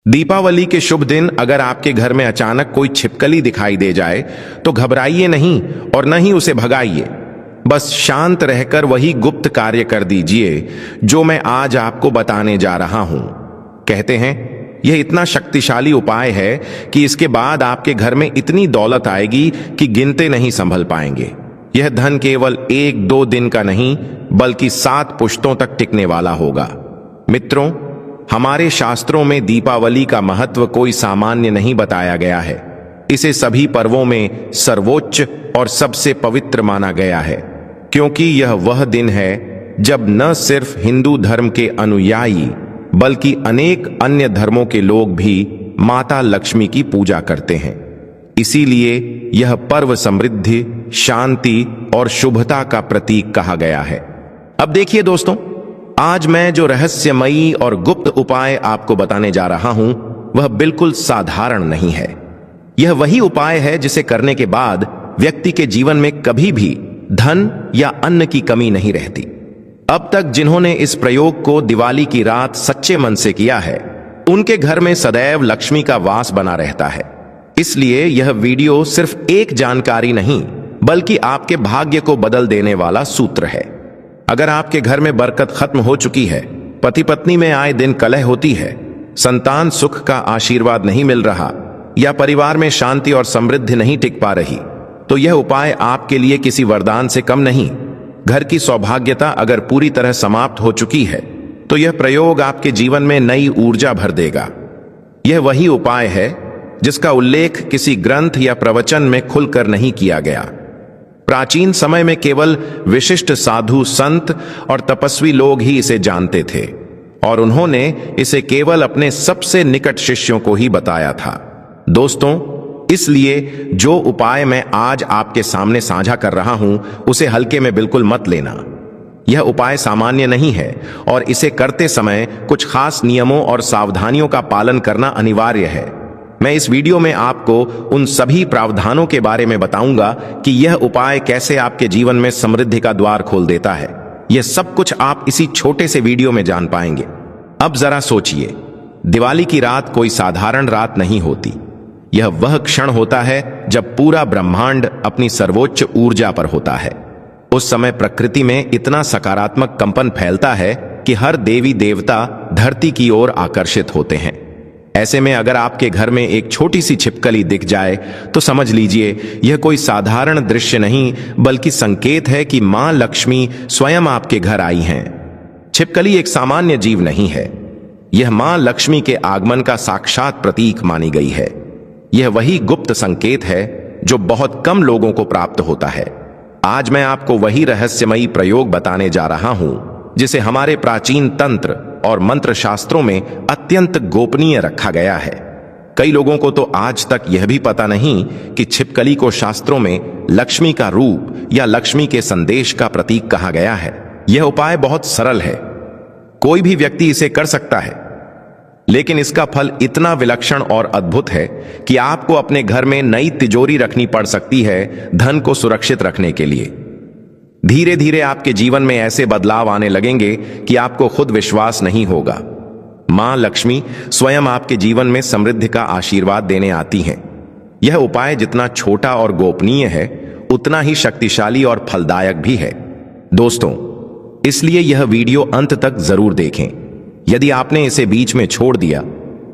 दीपावली के शुभ दिन अगर आपके घर में अचानक कोई छिपकली दिखाई दे जाए तो घबराइए नहीं और न ही उसे भगाइए। बस शांत रहकर वही गुप्त कार्य कर दीजिए जो मैं आज आपको बताने जा रहा हूं। कहते हैं यह इतना शक्तिशाली उपाय है कि इसके बाद आपके घर में इतनी दौलत आएगी कि गिनते नहीं संभल पाएंगे। यह धन केवल 1-2 दिन का नहीं बल्कि 7 पुश्तों तक टिकने वाला होगा। मित्रों, हमारे शास्त्रों में दीपावली का महत्व कोई सामान्य नहीं बताया गया है। इसे सभी पर्वों में सर्वोच्च और सबसे पवित्र माना गया है, क्योंकि यह वह दिन है जब न सिर्फ हिंदू धर्म के अनुयायी बल्कि अनेक अन्य धर्मों के लोग भी माता लक्ष्मी की पूजा करते हैं। इसीलिए यह पर्व समृद्धि, शांति और शुभता का प्रतीक कहा गया है। अब देखिए दोस्तों, आज मैं जो रहस्यमयी और गुप्त उपाय आपको बताने जा रहा हूं वह बिल्कुल साधारण नहीं है। यह वही उपाय है जिसे करने के बाद व्यक्ति के जीवन में कभी भी धन या अन्न की कमी नहीं रहती। अब तक जिन्होंने इस प्रयोग को दिवाली की रात सच्चे मन से किया है उनके घर में सदैव लक्ष्मी का वास बना रहता है। इसलिए यह वीडियो सिर्फ एक जानकारी नहीं बल्कि आपके भाग्य को बदल देने वाला सूत्र है। अगर आपके घर में बरकत खत्म हो चुकी है, पति पत्नी में आए दिन कलह होती है, संतान सुख का आशीर्वाद नहीं मिल रहा या परिवार में शांति और समृद्धि नहीं टिक पा रही, तो यह उपाय आपके लिए किसी वरदान से कम नहीं। घर की सौभाग्यता अगर पूरी तरह समाप्त हो चुकी है तो यह प्रयोग आपके जीवन में नई ऊर्जा भर देगा। यह वही उपाय है जिसका उल्लेख किसी ग्रंथ या प्रवचन में खुलकर नहीं किया गया। प्राचीन समय में केवल विशिष्ट साधु, संत और तपस्वी लोग ही इसे जानते थे और उन्होंने इसे केवल अपने सबसे निकट शिष्यों को ही बताया था। दोस्तों, इसलिए जो उपाय मैं आज आपके सामने साझा कर रहा हूं उसे हल्के में बिल्कुल मत लेना। यह उपाय सामान्य नहीं है और इसे करते समय कुछ खास नियमों और सावधानियों का पालन करना अनिवार्य है। मैं इस वीडियो में आपको उन सभी प्रावधानों के बारे में बताऊंगा कि यह उपाय कैसे आपके जीवन में समृद्धि का द्वार खोल देता है। यह सब कुछ आप इसी छोटे से वीडियो में जान पाएंगे। अब जरा सोचिए, दिवाली की रात कोई साधारण रात नहीं होती। यह वह क्षण होता है जब पूरा ब्रह्मांड अपनी सर्वोच्च ऊर्जा पर होता है। उस समय प्रकृति में इतना सकारात्मक कंपन फैलता है कि हर देवी देवता धरती की ओर आकर्षित होते हैं। ऐसे में अगर आपके घर में एक छोटी सी छिपकली दिख जाए तो समझ लीजिए यह कोई साधारण दृश्य नहीं बल्कि संकेत है कि मां लक्ष्मी स्वयं आपके घर आई हैं। छिपकली एक सामान्य जीव नहीं है, यह मां लक्ष्मी के आगमन का साक्षात प्रतीक मानी गई है। यह वही गुप्त संकेत है जो बहुत कम लोगों को प्राप्त होता है। आज मैं आपको वही रहस्यमयी प्रयोग बताने जा रहा हूं जिसे हमारे प्राचीन तंत्र और मंत्र शास्त्रों में अत्यंत गोपनीय रखा गया है। कई लोगों को तो आज तक यह भी पता नहीं कि छिपकली को शास्त्रों में लक्ष्मी का रूप या लक्ष्मी के संदेश का प्रतीक कहा गया है। यह उपाय बहुत सरल है, कोई भी व्यक्ति इसे कर सकता है, लेकिन इसका फल इतना विलक्षण और अद्भुत है कि आपको अपने घर में नई तिजोरी रखनी पड़ सकती है धन को सुरक्षित रखने के लिए। धीरे धीरे आपके जीवन में ऐसे बदलाव आने लगेंगे कि आपको खुद विश्वास नहीं होगा। मां लक्ष्मी स्वयं आपके जीवन में समृद्धि का आशीर्वाद देने आती हैं। यह उपाय जितना छोटा और गोपनीय है उतना ही शक्तिशाली और फलदायक भी है। दोस्तों, इसलिए यह वीडियो अंत तक जरूर देखें। यदि आपने इसे बीच में छोड़ दिया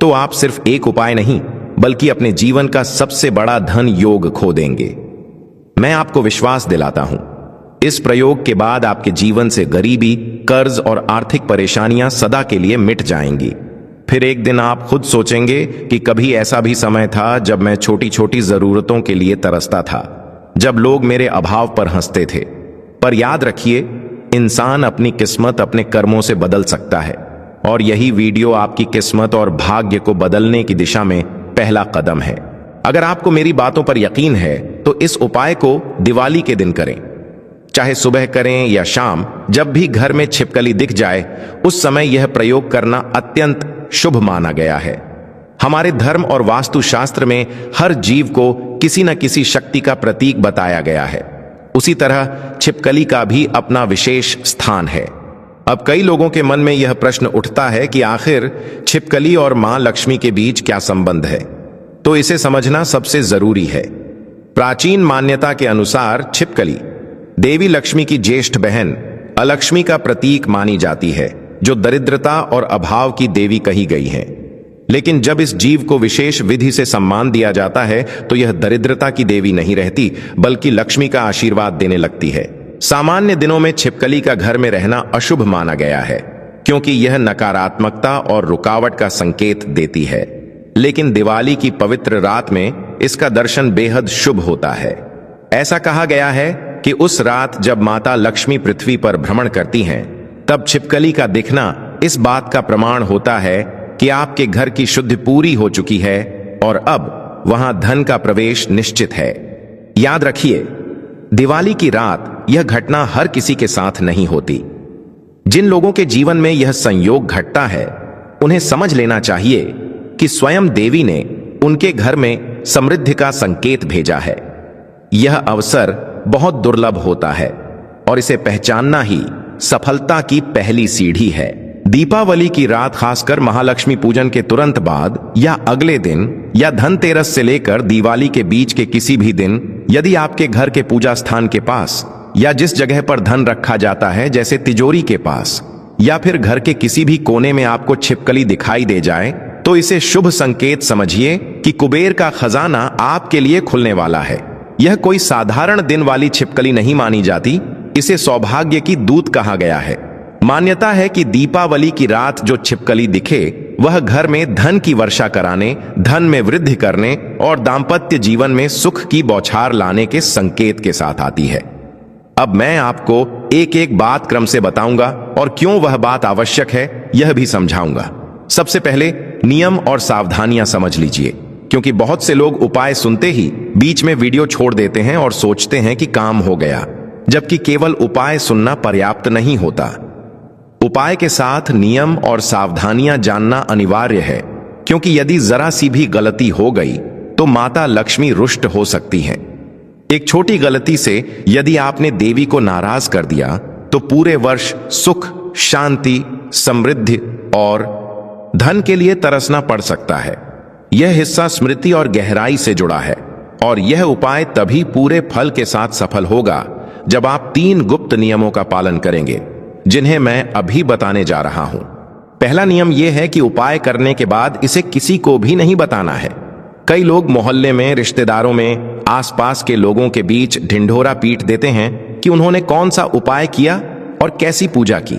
तो आप सिर्फ एक उपाय नहीं बल्कि अपने जीवन का सबसे बड़ा धन योग खो देंगे। मैं आपको विश्वास दिलाता हूं, इस प्रयोग के बाद आपके जीवन से गरीबी, कर्ज और आर्थिक परेशानियां सदा के लिए मिट जाएंगी। फिर एक दिन आप खुद सोचेंगे कि कभी ऐसा भी समय था जब मैं छोटी छोटी जरूरतों के लिए तरसता था, जब लोग मेरे अभाव पर हंसते थे। पर याद रखिए, इंसान अपनी किस्मत अपने कर्मों से बदल सकता है और यही वीडियो आपकी किस्मत और भाग्य को बदलने की दिशा में पहला कदम है। अगर आपको मेरी बातों पर यकीन है तो इस उपाय को दिवाली के दिन करें, चाहे सुबह करें या शाम। जब भी घर में छिपकली दिख जाए उस समय यह प्रयोग करना अत्यंत शुभ माना गया है। हमारे धर्म और वास्तुशास्त्र में हर जीव को किसी न किसी शक्ति का प्रतीक बताया गया है। उसी तरह छिपकली का भी अपना विशेष स्थान है। अब कई लोगों के मन में यह प्रश्न उठता है कि आखिर छिपकली और मां लक्ष्मी के बीच क्या संबंध है। तो इसे समझना सबसे जरूरी है। प्राचीन मान्यता के अनुसार छिपकली देवी लक्ष्मी की ज्येष्ठ बहन अलक्ष्मी का प्रतीक मानी जाती है, जो दरिद्रता और अभाव की देवी कही गई है। लेकिन जब इस जीव को विशेष विधि से सम्मान दिया जाता है तो यह दरिद्रता की देवी नहीं रहती, बल्कि लक्ष्मी का आशीर्वाद देने लगती है। सामान्य दिनों में छिपकली का घर में रहना अशुभ माना गया है, क्योंकि यह नकारात्मकता और रुकावट का संकेत देती है। लेकिन दिवाली की पवित्र रात में इसका दर्शन बेहद शुभ होता है। ऐसा कहा गया है कि उस रात जब माता लक्ष्मी पृथ्वी पर भ्रमण करती हैं, तब छिपकली का दिखना इस बात का प्रमाण होता है कि आपके घर की शुद्धि पूरी हो चुकी है और अब वहां धन का प्रवेश निश्चित है। याद रखिए, दिवाली की रात यह घटना हर किसी के साथ नहीं होती। जिन लोगों के जीवन में यह संयोग घटता है, उन्हें समझ लेना चाहिए कि स्वयं देवी ने उनके घर में समृद्धि का संकेत भेजा है। यह अवसर बहुत दुर्लभ होता है और इसे पहचानना ही सफलता की पहली सीढ़ी है। दीपावली की रात, खासकर महालक्ष्मी पूजन के तुरंत बाद या अगले दिन या धनतेरस से लेकर दिवाली के बीच के किसी भी दिन, यदि आपके घर के पूजा स्थान के पास या जिस जगह पर धन रखा जाता है, जैसे तिजोरी के पास या फिर घर के किसी भी कोने में आपको छिपकली दिखाई दे जाए, तो इसे शुभ संकेत समझिए कि कुबेर का खजाना आपके लिए खुलने वाला है। यह कोई साधारण दिन वाली छिपकली नहीं मानी जाती, इसे सौभाग्य की दूत कहा गया है। मान्यता है कि दीपावली की रात जो छिपकली दिखे, वह घर में धन की वर्षा कराने, धन में वृद्धि करने और दाम्पत्य जीवन में सुख की बौछार लाने के संकेत के साथ आती है। अब मैं आपको एक एक बात क्रम से बताऊंगा और क्यों वह बात आवश्यक है, यह भी समझाऊंगा। सबसे पहले नियम और सावधानियां समझ लीजिए, क्योंकि बहुत से लोग उपाय सुनते ही बीच में वीडियो छोड़ देते हैं और सोचते हैं कि काम हो गया, जबकि केवल उपाय सुनना पर्याप्त नहीं होता। उपाय के साथ नियम और सावधानियां जानना अनिवार्य है, क्योंकि यदि जरा सी भी गलती हो गई तो माता लक्ष्मी रुष्ट हो सकती हैं। एक छोटी गलती से यदि आपने देवी को नाराज कर दिया तो पूरे वर्ष सुख, शांति, समृद्धि और धन के लिए तरसना पड़ सकता है। यह हिस्सा स्मृति और गहराई से जुड़ा है और यह उपाय तभी पूरे फल के साथ सफल होगा जब आप 3 गुप्त नियमों का पालन करेंगे, जिन्हें मैं अभी बताने जा रहा हूं। पहला नियम यह है कि उपाय करने के बाद इसे किसी को भी नहीं बताना है। कई लोग मोहल्ले में, रिश्तेदारों में, आसपास के लोगों के बीच ढिंढोरा पीट देते हैं कि उन्होंने कौन सा उपाय किया और कैसी पूजा की,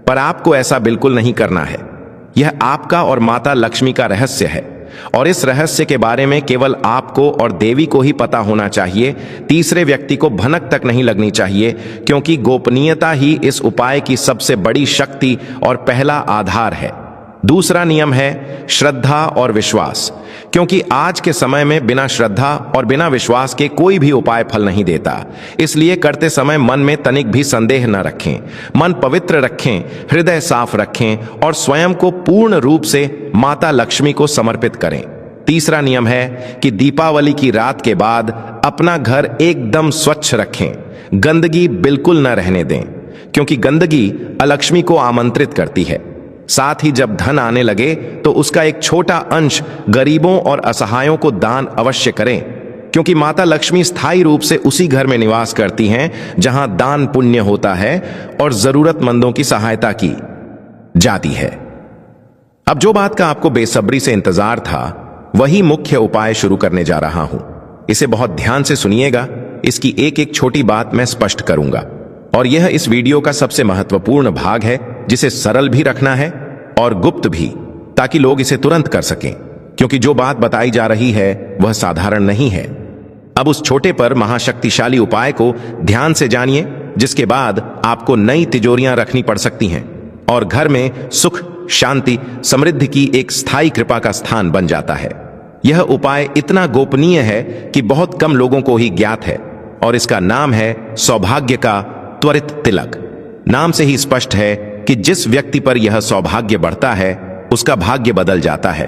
पर आपको ऐसा बिल्कुल नहीं करना है। यह आपका और माता लक्ष्मी का रहस्य है और इस रहस्य के बारे में केवल आपको और देवी को ही पता होना चाहिए। तीसरे व्यक्ति को भनक तक नहीं लगनी चाहिए, क्योंकि गोपनीयता ही इस उपाय की सबसे बड़ी शक्ति और पहला आधार है। दूसरा नियम है श्रद्धा और विश्वास, क्योंकि आज के समय में बिना श्रद्धा और बिना विश्वास के कोई भी उपाय फल नहीं देता। इसलिए करते समय मन में तनिक भी संदेह न रखें, मन पवित्र रखें, हृदय साफ रखें और स्वयं को पूर्ण रूप से माता लक्ष्मी को समर्पित करें। तीसरा नियम है कि दीपावली की रात के बाद अपना घर एकदम स्वच्छ रखें, गंदगी बिल्कुल न रहने दें, क्योंकि गंदगी अलक्ष्मी को आमंत्रित करती है। साथ ही जब धन आने लगे तो उसका एक छोटा अंश गरीबों और असहायों को दान अवश्य करें, क्योंकि माता लक्ष्मी स्थायी रूप से उसी घर में निवास करती हैं जहां दान पुण्य होता है और जरूरतमंदों की सहायता की जाती है। अब जो बात का आपको बेसब्री से इंतजार था, वही मुख्य उपाय शुरू करने जा रहा हूं। इसे बहुत ध्यान से सुनिएगा, इसकी एक एक छोटी बात मैं स्पष्ट करूंगा और यह इस वीडियो का सबसे महत्वपूर्ण भाग है, जिसे सरल भी रखना है और गुप्त भी, ताकि लोग इसे तुरंत कर सकें, क्योंकि जो बात बताई जा रही है वह साधारण नहीं है। अब उस छोटे पर महाशक्तिशाली उपाय को ध्यान से जानिए, जिसके बाद आपको नई तिजोरियां रखनी पड़ सकती हैं और घर में सुख, शांति, समृद्धि की एक स्थायी कृपा का स्थान बन जाता है। यह उपाय इतना गोपनीय है कि बहुत कम लोगों को ही ज्ञात है और इसका नाम है सौभाग्य का त्वरित तिलक। नाम से ही स्पष्ट है कि जिस व्यक्ति पर यह सौभाग्य बढ़ता है, उसका भाग्य बदल जाता है।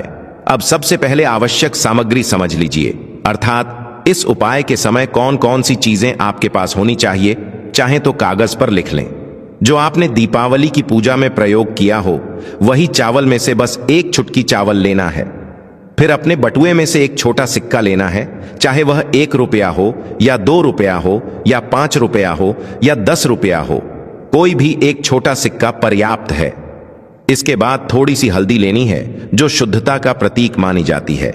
अब सबसे पहले आवश्यक सामग्री समझ लीजिए, अर्थात इस उपाय के समय कौन कौन सी चीजें आपके पास होनी चाहिए। चाहे तो कागज पर लिख लें, जो आपने दीपावली की पूजा में प्रयोग किया हो वही चावल में से बस एक चुटकी चावल लेना है। फिर अपने बटुए में से एक छोटा सिक्का लेना है, चाहे वह 1 रुपया हो या 2 रुपया हो या 5 रुपया हो या 10 रुपया हो, कोई भी एक छोटा सिक्का पर्याप्त है। इसके बाद थोड़ी सी हल्दी लेनी है जो शुद्धता का प्रतीक मानी जाती है।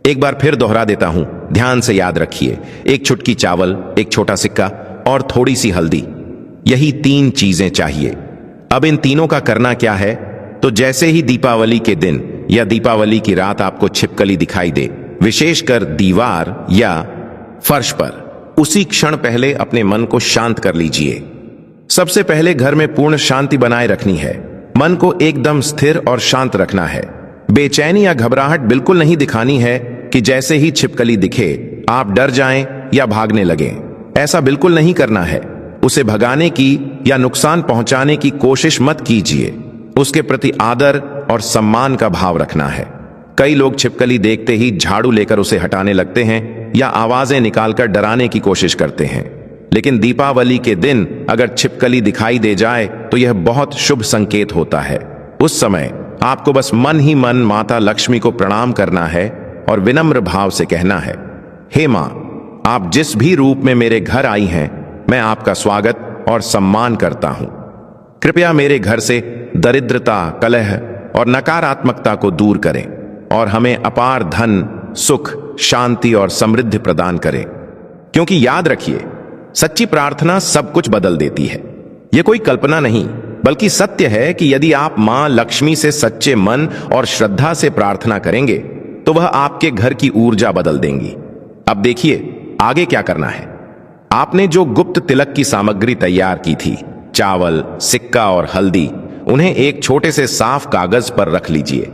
एक बार फिर दोहरा देता हूं, ध्यान से याद रखिए, एक चुटकी चावल, एक छोटा सिक्का और थोड़ी सी हल्दी, यही 3 चीजें चाहिए। अब इन तीनों का करना क्या है? तो जैसे ही दीपावली के दिन या दीपावली की रात आपको छिपकली दिखाई दे, विशेषकर दीवार या फर्श पर, उसी क्षण पहले अपने मन को शांत कर लीजिए। सबसे पहले घर में पूर्ण शांति बनाए रखनी है। मन को एकदम स्थिर और शांत रखना है। बेचैनी या घबराहट बिल्कुल नहीं दिखानी है कि जैसे ही छिपकली दिखे आप डर जाएं या भागने लगें। ऐसा बिल्कुल नहीं करना है। उसे भगाने की या नुकसान पहुंचाने की कोशिश मत कीजिए। उसके प्रति आदर और सम्मान का भाव रखना है। कई लोग छिपकली देखते ही झाड़ू लेकर उसे हटाने लगते हैं या आवाजें निकालकर डराने की कोशिश करते हैं। लेकिन दीपावली के दिन अगर छिपकली दिखाई दे जाए तो यह बहुत शुभ संकेत होता है। उस समय आपको बस मन ही मन माता लक्ष्मी को प्रणाम करना है और विनम्र भाव से कहना है, हे मां, आप जिस भी रूप में मेरे घर आई हैं, मैं आपका स्वागत और सम्मान करता हूं। कृपया मेरे घर से दरिद्रता, कलह और नकारात्मकता को दूर करें और हमें अपार धन, सुख, शांति और समृद्धि प्रदान करें। क्योंकि याद रखिए, सच्ची प्रार्थना सब कुछ बदल देती है। यह कोई कल्पना नहीं बल्कि सत्य है कि यदि आप मां लक्ष्मी से सच्चे मन और श्रद्धा से प्रार्थना करेंगे तो वह आपके घर की ऊर्जा बदल देंगी। अब देखिए आगे क्या करना है। आपने जो गुप्त तिलक की सामग्री तैयार की थी, चावल, सिक्का और हल्दी, उन्हें एक छोटे से साफ कागज पर रख लीजिए।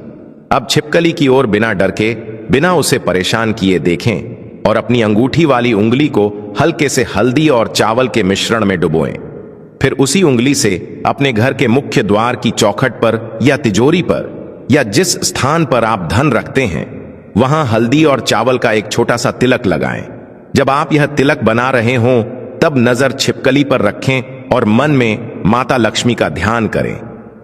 अब छिपकली की ओर बिना डर के, बिना उसे परेशान किए देखें और अपनी अंगूठी वाली उंगली को हल्के से हल्दी और चावल के मिश्रण में डुबोएं। फिर उसी उंगली से अपने घर के मुख्य द्वार की चौखट पर या तिजोरी पर या जिस स्थान पर आप धन रखते हैं वहां हल्दी और चावल का एक छोटा सा तिलक लगाएं। जब आप यह तिलक बना रहे हों तब नजर छिपकली पर रखें और मन में माता लक्ष्मी का ध्यान करें।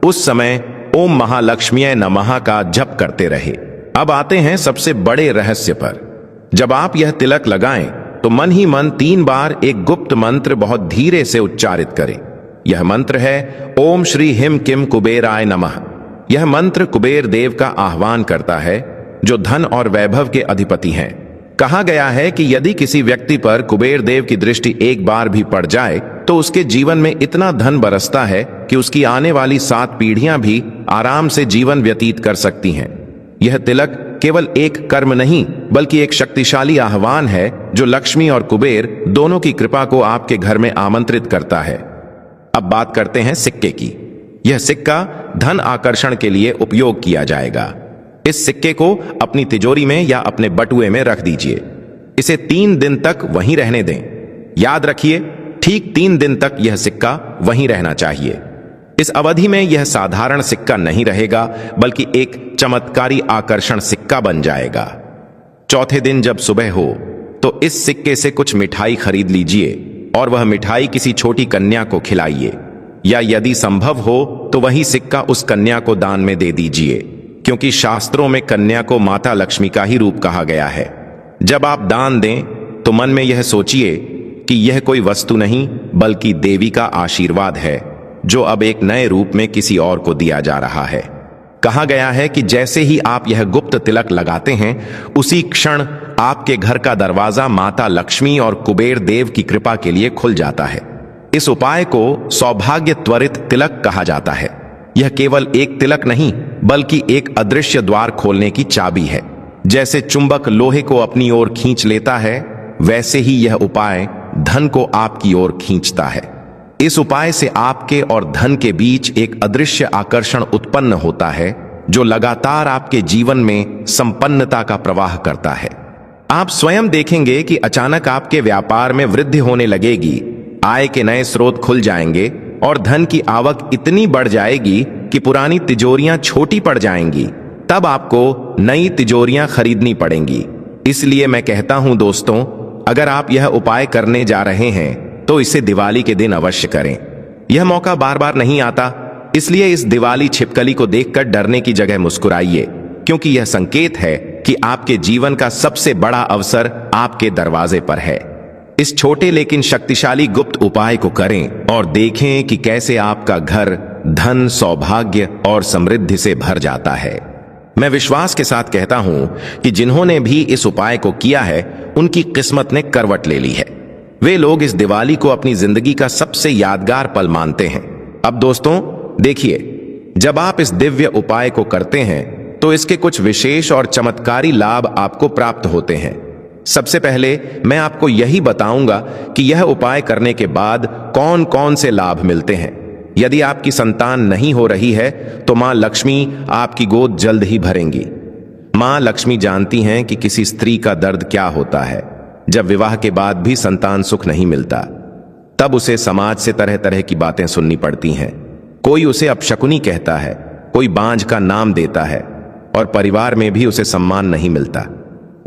उस समय ओम महालक्ष्मीये नमः का जप करते रहे। अब आते हैं सबसे बड़े रहस्य पर। जब आप यह तिलक लगाएं तो मन ही मन 3 बार एक गुप्त मंत्र बहुत धीरे से उच्चारित करें। यह मंत्र है ओम श्री हिम किम कुबेराय नमः। यह मंत्र कुबेर देव का आह्वान करता है जो धन और वैभव के अधिपति हैं। कहा गया है कि यदि किसी व्यक्ति पर कुबेर देव की दृष्टि एक बार भी पड़ जाए तो उसके जीवन में इतना धन बरसता है कि उसकी आने वाली 7 पीढ़ियां भी आराम से जीवन व्यतीत कर सकती हैं। यह तिलक केवल एक कर्म नहीं बल्कि एक शक्तिशाली आह्वान है जो लक्ष्मी और कुबेर दोनों की कृपा को आपके घर में आमंत्रित करता है। अब बात करते हैं सिक्के की। यह सिक्का धन आकर्षण के लिए उपयोग किया जाएगा। इस सिक्के को अपनी तिजोरी में या अपने बटुए में रख दीजिए। इसे 3 दिन तक वहीं रहने दें। याद रखिए, ठीक 3 दिन तक यह सिक्का वहीं रहना चाहिए। इस अवधि में यह साधारण सिक्का नहीं रहेगा बल्कि एक चमत्कारी आकर्षण सिक्का बन जाएगा। चौथे दिन जब सुबह हो तो इस सिक्के से कुछ मिठाई खरीद लीजिए और वह मिठाई किसी छोटी कन्या को खिलाइए, या यदि संभव हो तो वही सिक्का उस कन्या को दान में दे दीजिए, क्योंकि शास्त्रों में कन्या को माता लक्ष्मी का ही रूप कहा गया है। जब आप दान दें तो मन में यह सोचिए कि यह कोई वस्तु नहीं बल्कि देवी का आशीर्वाद है जो अब एक नए रूप में किसी और को दिया जा रहा है। कहा गया है कि जैसे ही आप यह गुप्त तिलक लगाते हैं उसी क्षण आपके घर का दरवाजा माता लक्ष्मी और कुबेर देव की कृपा के लिए खुल जाता है। इस उपाय को सौभाग्य त्वरित तिलक कहा जाता है। यह केवल एक तिलक नहीं बल्कि एक अदृश्य द्वार खोलने की चाबी है। जैसे चुंबक लोहे को अपनी ओर खींच लेता है, वैसे ही यह उपाय धन को आपकी ओर खींचता है। इस उपाय से आपके और धन के बीच एक अदृश्य आकर्षण उत्पन्न होता है जो लगातार आपके जीवन में संपन्नता का प्रवाह करता है। आप स्वयं देखेंगे कि अचानक आपके व्यापार में वृद्धि होने लगेगी, आय के नए स्रोत खुल जाएंगे और धन की आवक इतनी बढ़ जाएगी कि पुरानी तिजोरियां छोटी पड़ जाएंगी। तब आपको नई तिजोरियां खरीदनी पड़ेंगी। इसलिए मैं कहता हूं दोस्तों, अगर आप यह उपाय करने जा रहे हैं तो इसे दिवाली के दिन अवश्य करें। यह मौका बार बार नहीं आता, इसलिए इस दिवाली छिपकली को देखकर डरने की जगह मुस्कुराइए, क्योंकि यह संकेत है कि आपके जीवन का सबसे बड़ा अवसर आपके दरवाजे पर है। इस छोटे लेकिन शक्तिशाली गुप्त उपाय को करें और देखें कि कैसे आपका घर धन, सौभाग्य और समृद्धि से भर जाता है। मैं विश्वास के साथ कहता हूं कि जिन्होंने भी इस उपाय को किया है, उनकी किस्मत ने करवट ले ली है। वे लोग इस दिवाली को अपनी जिंदगी का सबसे यादगार पल मानते हैं। अब दोस्तों देखिए, जब आप इस दिव्य उपाय को करते हैं तो इसके कुछ विशेष और चमत्कारी लाभ आपको प्राप्त होते हैं। सबसे पहले मैं आपको यही बताऊंगा कि यह उपाय करने के बाद कौन कौन से लाभ मिलते हैं। यदि आपकी संतान नहीं हो रही है तो मां लक्ष्मी आपकी गोद जल्द ही भरेंगी। मां लक्ष्मी जानती हैं कि किसी स्त्री का दर्द क्या होता है। जब विवाह के बाद भी संतान सुख नहीं मिलता, तब उसे समाज से तरह तरह की बातें सुननी पड़ती हैं। कोई उसे अपशकुनी कहता है, कोई बांझ का नाम देता है और परिवार में भी उसे सम्मान नहीं मिलता।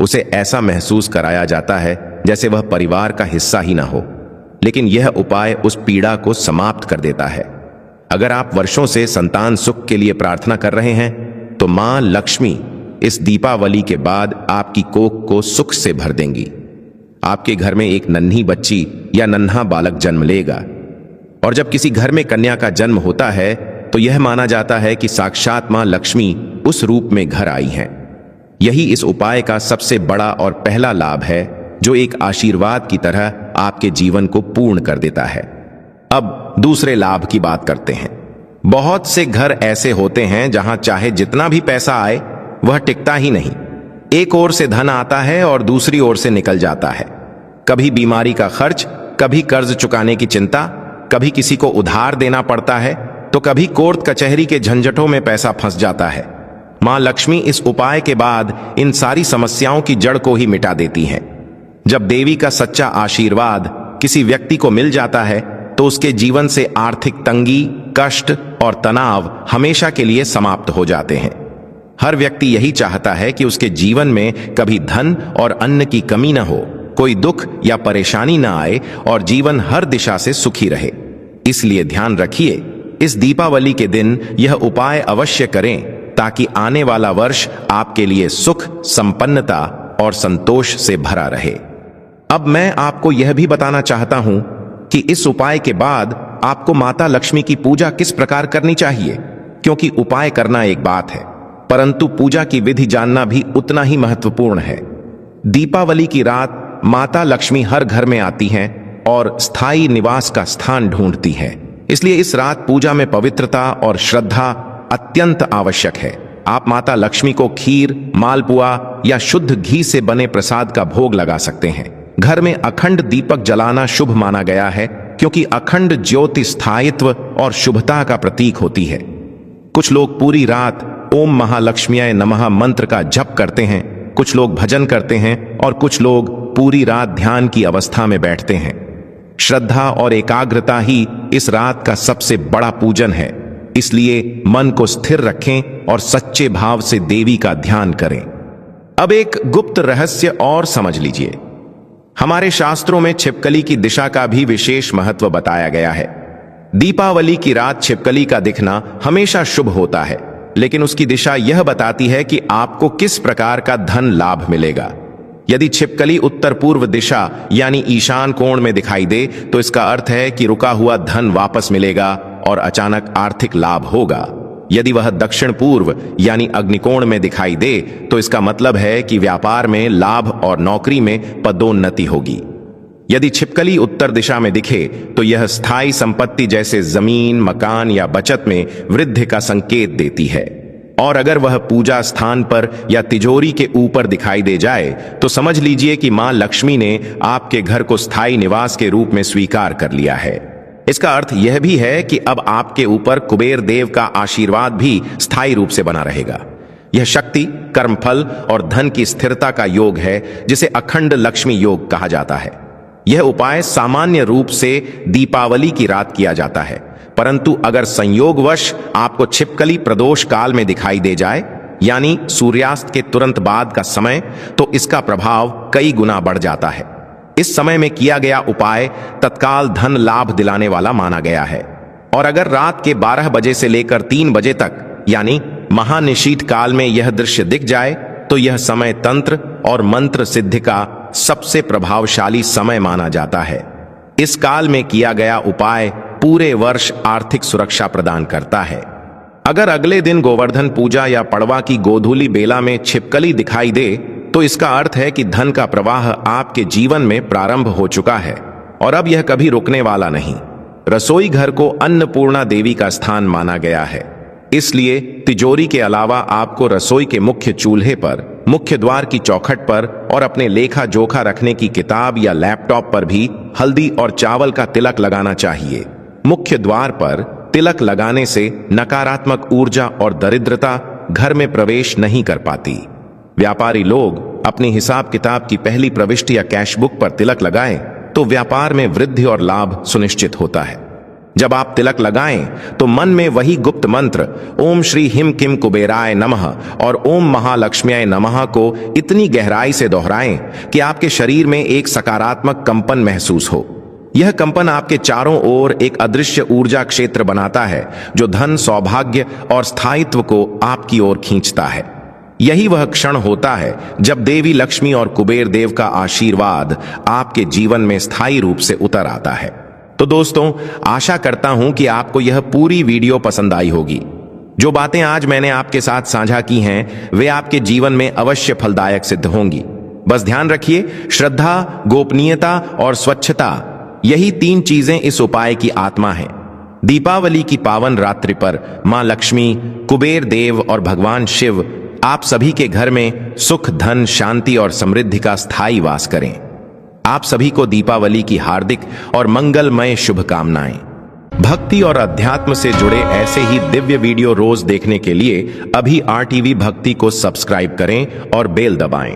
उसे ऐसा महसूस कराया जाता है जैसे वह परिवार का हिस्सा ही ना हो। लेकिन यह उपाय उस पीड़ा को समाप्त कर देता है। अगर आप वर्षों से संतान सुख के लिए प्रार्थना कर रहे हैं तो मां लक्ष्मी इस दीपावली के बाद आपकी कोख को सुख से भर देंगी। आपके घर में एक नन्ही बच्ची या नन्हा बालक जन्म लेगा, और जब किसी घर में कन्या का जन्म होता है तो यह माना जाता है कि साक्षात मां लक्ष्मी उस रूप में घर आई हैं। यही इस उपाय का सबसे बड़ा और पहला लाभ है, जो एक आशीर्वाद की तरह आपके जीवन को पूर्ण कर देता है। अब दूसरे लाभ की बात करते हैं। बहुत से घर ऐसे होते हैं जहां चाहे जितना भी पैसा आए वह टिकता ही नहीं। एक ओर से धन आता है और दूसरी ओर से निकल जाता है। कभी बीमारी का खर्च, कभी कर्ज चुकाने की चिंता, कभी किसी को उधार देना पड़ता है, तो कभी कोर्ट कचहरी के झंझटों में पैसा फंस जाता है। मां लक्ष्मी इस उपाय के बाद इन सारी समस्याओं की जड़ को ही मिटा देती हैं। जब देवी का सच्चा आशीर्वाद किसी व्यक्ति को मिल जाता है तो उसके जीवन से आर्थिक तंगी, कष्ट और तनाव हमेशा के लिए समाप्त हो जाते हैं। हर व्यक्ति यही चाहता है कि उसके जीवन में कभी धन और अन्न की कमी न हो, कोई दुख या परेशानी न आए और जीवन हर दिशा से सुखी रहे। इसलिए ध्यान रखिए, इस दीपावली के दिन यह उपाय अवश्य करें ताकि आने वाला वर्ष आपके लिए सुख, संपन्नता और संतोष से भरा रहे। अब मैं आपको यह भी बताना चाहता हूं कि इस उपाय के बाद आपको माता लक्ष्मी की पूजा किस प्रकार करनी चाहिए, क्योंकि उपाय करना एक बात है, परंतु पूजा की विधि जानना भी उतना ही महत्वपूर्ण है। दीपावली की रात माता लक्ष्मी हर घर में आती हैं और स्थायी निवास का स्थान ढूंढती हैं। इसलिए इस रात पूजा में पवित्रता और श्रद्धा अत्यंत आवश्यक है। आप माता लक्ष्मी को खीर, मालपुआ या शुद्ध घी से बने प्रसाद का भोग लगा सकते हैं। घर में अखंड दीपक जलाना शुभ माना गया है, क्योंकि अखंड ज्योति स्थायित्व और शुभता का प्रतीक होती है। कुछ लोग पूरी रात ओम महालक्ष्म्याय नमः मंत्र का जप करते हैं, कुछ लोग भजन करते हैं और कुछ लोग पूरी रात ध्यान की अवस्था में बैठते हैं। श्रद्धा और एकाग्रता ही इस रात का सबसे बड़ा पूजन है। इसलिए मन को स्थिर रखें और सच्चे भाव से देवी का ध्यान करें। अब एक गुप्त रहस्य और समझ लीजिए। हमारे शास्त्रों में छिपकली की दिशा का भी विशेष महत्व बताया गया है। दीपावली की रात छिपकली का दिखना हमेशा शुभ होता है, लेकिन उसकी दिशा यह बताती है कि आपको किस प्रकार का धन लाभ मिलेगा। यदि छिपकली उत्तर पूर्व दिशा यानी ईशान कोण में दिखाई दे तो इसका अर्थ है कि रुका हुआ धन वापस मिलेगा और अचानक आर्थिक लाभ होगा। यदि वह दक्षिण पूर्व यानी अग्निकोण में दिखाई दे तो इसका मतलब है कि व्यापार में लाभ और नौकरी में पदोन्नति होगी। यदि छिपकली उत्तर दिशा में दिखे तो यह स्थायी संपत्ति जैसे जमीन, मकान या बचत में वृद्धि का संकेत देती है। और अगर वह पूजा स्थान पर या तिजोरी के ऊपर दिखाई दे जाए तो समझ लीजिए कि मां लक्ष्मी ने आपके घर को स्थायी निवास के रूप में स्वीकार कर लिया है। इसका अर्थ यह भी है कि अब आपके ऊपर कुबेर देव का आशीर्वाद भी स्थायी रूप से बना रहेगा। यह शक्ति, कर्मफल और धन की स्थिरता का योग है, जिसे अखंड लक्ष्मी योग कहा जाता है। यह उपाय सामान्य रूप से दीपावली की रात किया जाता है, परंतु अगर संयोगवश आपको छिपकली प्रदोष काल में दिखाई दे जाए, यानी सूर्यास्त के तुरंत बाद का समय, तो इसका प्रभाव कई गुना बढ़ जाता है। इस समय में किया गया उपाय तत्काल धन लाभ दिलाने वाला माना गया है। और अगर रात के 12 बजे से लेकर 3 बजे तक यानी महानिशीत काल में यह दृश्य दिख जाए तो यह समय तंत्र और मंत्र सिद्धि का सबसे प्रभावशाली समय माना जाता है। इस काल में किया गया उपाय पूरे वर्ष आर्थिक सुरक्षा प्रदान करता है। अगर अगले दिन गोवर्धन पूजा या पड़वा की गोधूली बेला में छिपकली दिखाई दे तो इसका अर्थ है कि धन का प्रवाह आपके जीवन में प्रारंभ हो चुका है और अब यह कभी रुकने वाला नहीं। रसोई घर को अन्नपूर्णा देवी का स्थान माना गया है, इसलिए तिजोरी के अलावा आपको रसोई के मुख्य चूल्हे पर, मुख्य द्वार की चौखट पर और अपने लेखा जोखा रखने की किताब या लैपटॉप पर भी हल्दी और चावल का तिलक लगाना चाहिए। मुख्य द्वार पर तिलक लगाने से नकारात्मक ऊर्जा और दरिद्रता घर में प्रवेश नहीं कर पाती। व्यापारी लोग अपनी हिसाब किताब की पहली प्रविष्टि या कैश बुक पर तिलक लगाएं तो व्यापार में वृद्धि और लाभ सुनिश्चित होता है। जब आप तिलक लगाएं तो मन में वही गुप्त मंत्र ओम श्री हिम किम कुबेराय नमः और ओम महालक्ष्म्याय नमः को इतनी गहराई से दोहराएं कि आपके शरीर में एक सकारात्मक कंपन महसूस हो। यह कंपन आपके चारों ओर एक अदृश्य ऊर्जा क्षेत्र बनाता है जो धन, सौभाग्य और स्थायित्व को आपकी ओर खींचता है। यही वह क्षण होता है जब देवी लक्ष्मी और कुबेर देव का आशीर्वाद आपके जीवन में स्थायी रूप से उतर आता है। तो दोस्तों, आशा करता हूं कि आपको यह पूरी वीडियो पसंद आई होगी। जो बातें आज मैंने आपके साथ साझा की हैं वे आपके जीवन में अवश्य फलदायक सिद्ध होंगी। बस ध्यान रखिए, श्रद्धा, गोपनीयता और स्वच्छता, यही 3 चीजें इस उपाय की आत्मा है। दीपावली की पावन रात्रि पर मां लक्ष्मी, कुबेर देव और भगवान शिव आप सभी के घर में सुख, धन, शांति और समृद्धि का स्थायी वास करें। आप सभी को दीपावली की हार्दिक और मंगलमय शुभकामनाएं। भक्ति और अध्यात्म से जुड़े ऐसे ही दिव्य वीडियो रोज देखने के लिए अभी RTV भक्ति को सब्सक्राइब करें और बेल दबाएं।